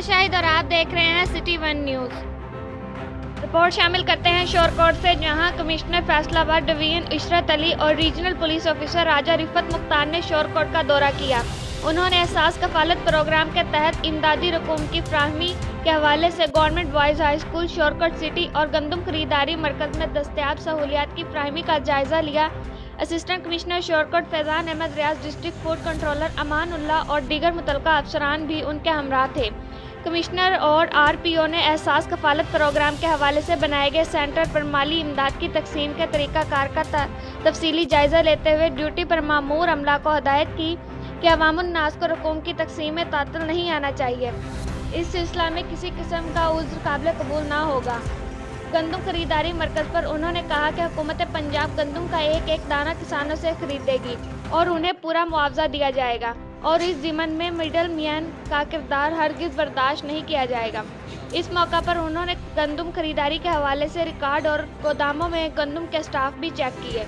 शाहिद और आप देख रहे हैं सिटी वन न्यूज़। रिपोर्ट शामिल करते हैं शोरकोट से, जहां कमिश्नर फैसलाबाद डिवीजन इशरत अली और रीजनल पुलिस ऑफिसर राजा रिफत मुख्तार ने शोरकोट का दौरा किया। उन्होंने एहसास कफालत प्रोग्राम के तहत इमदादी रकूम की फ्राहमी के हवाले से government boys high school Shorkot city और गंदम खरीदारी मरकज़ में दस्तयाब सहूलियात की फ्राहमी का जायज़ा लिया। असिस्टेंट कमिश्नर शोरकोट फैज़ान अहमद रियाज, डिस्ट्रिक्ट फूड कंट्रोलर अमान उल्लाह और दीगर मुतल्लिका अफसरान भी उनके हमराह थे। कमिश्नर और आरपीओ ने एहसास कफालत प्रोग्राम के हवाले से बनाए गए सेंटर पर माली इमदाद की तकसीम के तरीक़ाकार का तफसीली जायज़ा लेते हुए ड्यूटी पर मामूर अमला को हदायत की कि अवामुन्नास को रकूम की तकसीम में तातल नहीं आना चाहिए। इस सिलसिला में किसी किस्म का उज़्र काबिल कबूल ना होगा। गंदम खरीदारी मरकज़ पर उन्होंने कहा कि हुकूमत पंजाब गंदम का एक एक दाना किसानों से खरीदेगी और उन्हें पूरा मुआवजा दिया जाएगा और इस ज़िमन में मिडल मैन का किरदार हरगिज़ बर्दाश्त नहीं किया जाएगा। इस मौका पर उन्होंने गंदम खरीदारी के हवाले से रिकॉर्ड और गोदामों में गंदम के स्टाफ भी चेक किए।